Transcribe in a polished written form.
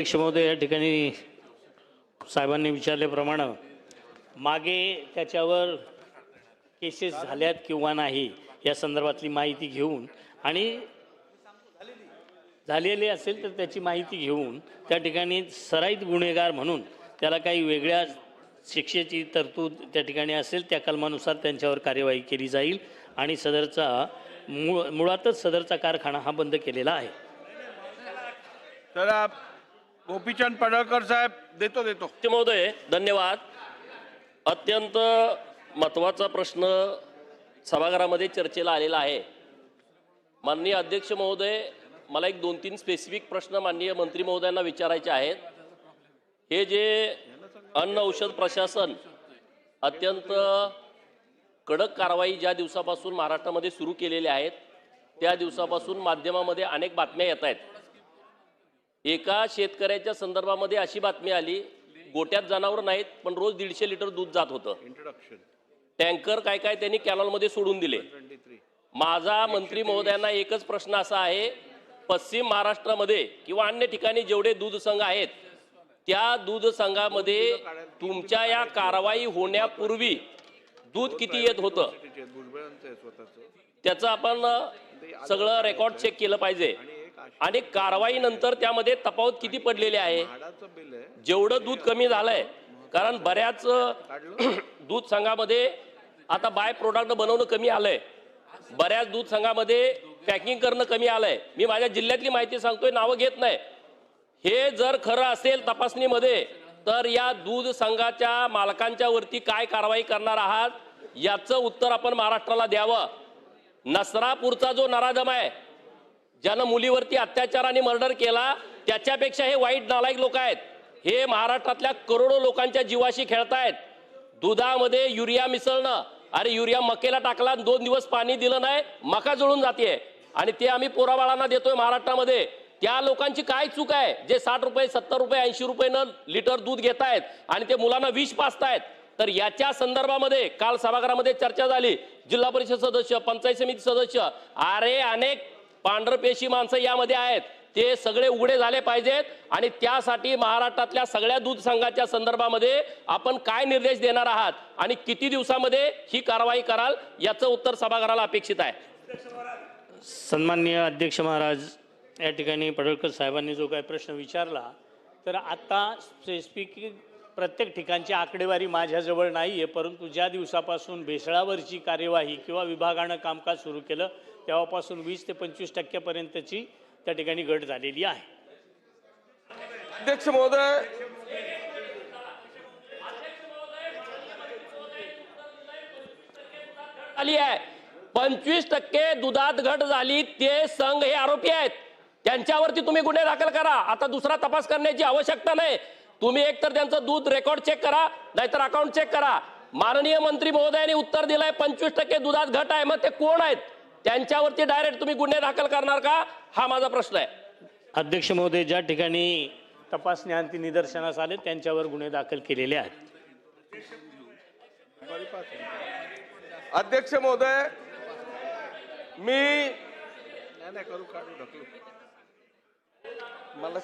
अध्यक्ष महोदय, या ठिकाणी साहेबांनी विचारल्याप्रमाणे मागे त्याच्यावर केसेस झाल्यात किंवा नाही या संदर्भातली माहिती घेऊन आणि झालेली असेल तर त्याची माहिती घेऊन त्या ठिकाणी सराईत गुन्हेगार म्हणून त्याला काही वेगळ्या शिक्षेची तरतूद त्या ठिकाणी असेल त्या कलमानुसार त्यांच्यावर कार्यवाही केली जाईल आणि मुळातच सदरचा कारखाना हा बंद केलेला आहे. तर गोपीचंद पडळकर साहेब देतो महोदय धन्यवाद. अत्यंत महत्त्वाचा प्रश्न सभागृहामध्ये चर्चेला आलेला आहे. माननीय अध्यक्ष महोदय, मला एक 2-3 स्पेसिफिक प्रश्न माननीय मंत्री महोदयांना विचारायचे आहेत. हे जे अन्न औषध प्रशासन अत्यंत कडक कारवाई ज्या दिवसापासून महाराष्ट्रामध्ये सुरू केलेले आहेत त्या दिवसापासून माध्यमामध्ये अनेक बातम्या येत आहेत. एका शेतकऱ्याच्या संदर्भामध्ये अशी बातमी आली, गोट्यात जनावर नाहीत पण रोज 150 लिटर दूध जात होतं. टँकर काय काय त्यांनी कॅनॉलमध्ये सोडून दिले. माझा मंत्री महोदयांना एकच प्रश्न असा आहे, पश्चिम महाराष्ट्रामध्ये किंवा अन्य ठिकाणी जेवढे दूध संघ आहेत त्या दूध संघामध्ये तुमच्या या कारवाई होण्यापूर्वी दूध किती येत होतं त्याचं आपण सगळं रेकॉर्ड चेक केलं पाहिजे आणि कारवाई नंतर त्यामध्ये तफावत किती पडलेली आहे. जेवढं दूध कमी झालंय, कारण बऱ्याच दूध संघामध्ये आता बाय प्रोडक्ट बनवणं कमी आलंय, बऱ्याच दूध संघामध्ये पॅकिंग करणं कमी आलंय. मी माझ्या जिल्ह्यातली माहिती सांगतोय, नावं घेत नाही. हे जर खरं असेल तपासणीमध्ये तर या दूध संघाच्या मालकांच्या वरती काय कारवाई करणार आहात याचं उत्तर आपण महाराष्ट्राला द्यावं. नसरापूरचा जो नराधम आहे, ज्यानं मुलीवरती अत्याचार आणि मर्डर केला, त्याच्यापेक्षा हे वाईट नालायक लोक आहेत. हे महाराष्ट्रातल्या करोडो लोकांच्या जीवाशी खेळतायत. दुधामध्ये युरिया मिसळणं, अरे युरिया मकेला टाकला, 2 दिवस पाणी दिलं नाही, मका जळून जाते आणि ते आम्ही पोराबाळांना देतोय महाराष्ट्रामध्ये. त्या लोकांची काय चूक आहे जे 60 रुपये 70 रुपये 80 रुपयेनं लिटर दूध घेत आहेत आणि ते मुलांना विष पाजतायत. तर याच्या संदर्भामध्ये काल सभागृहामध्ये चर्चा झाली. जिल्हा परिषद सदस्य, पंचायत समिती सदस्य, अरे अनेक पांढरपेशी माणसं यामध्ये आहेत, ते सगळे उघडे झाले पाहिजेत आणि त्यासाठी महाराष्ट्रातल्या सगळ्या दूध संघाच्या संदर्भामध्ये आपण काय निर्देश देणार आहात आणि किती दिवसामध्ये ही कारवाई कराल याचं उत्तर सभागृहाला अपेक्षित आहे. सन्माननीय अध्यक्ष महाराज, या ठिकाणी पडळकर साहेबांनी जो काही प्रश्न विचारला तर आता स्पेसिफिक प्रत्येक ठिकाणची आकडेवारी माझ्याजवळ नाही आहे, परंतु ज्या दिवसापासून भेसळावरची कार्यवाही किंवा विभागानं कामकाज सुरू केलं तेव्हापासून 20 ते 25% त्या ठिकाणी घट झालेली आहे. अध्यक्ष महोदय, आली आहे 25% दुधात घट झाली. ते संघ हे आरोपी आहेत, त्यांच्यावरती तुम्ही गुन्हे दाखल करा. आता दुसरा तपास करण्याची आवश्यकता नाही. तुम्ही एकतर त्यांचं दूध रेकॉर्ड चेक करा, नाहीतर अकाउंट चेक करा. माननीय मंत्री महोदयांनी उत्तर दिलंय 25% दुधात घट आहे. मग ते कोण आहेत, त्यांच्यावरती डायरेक्ट तुम्ही गुन्हे दाखल करणार का, हा माझा प्रश्न आहे. अध्यक्ष महोदय, ज्या ठिकाणी तपासणी अंती निदर्शनास आले त्यांच्यावर गुन्हे दाखल केलेले आहेत. अध्यक्ष महोदय, मी मला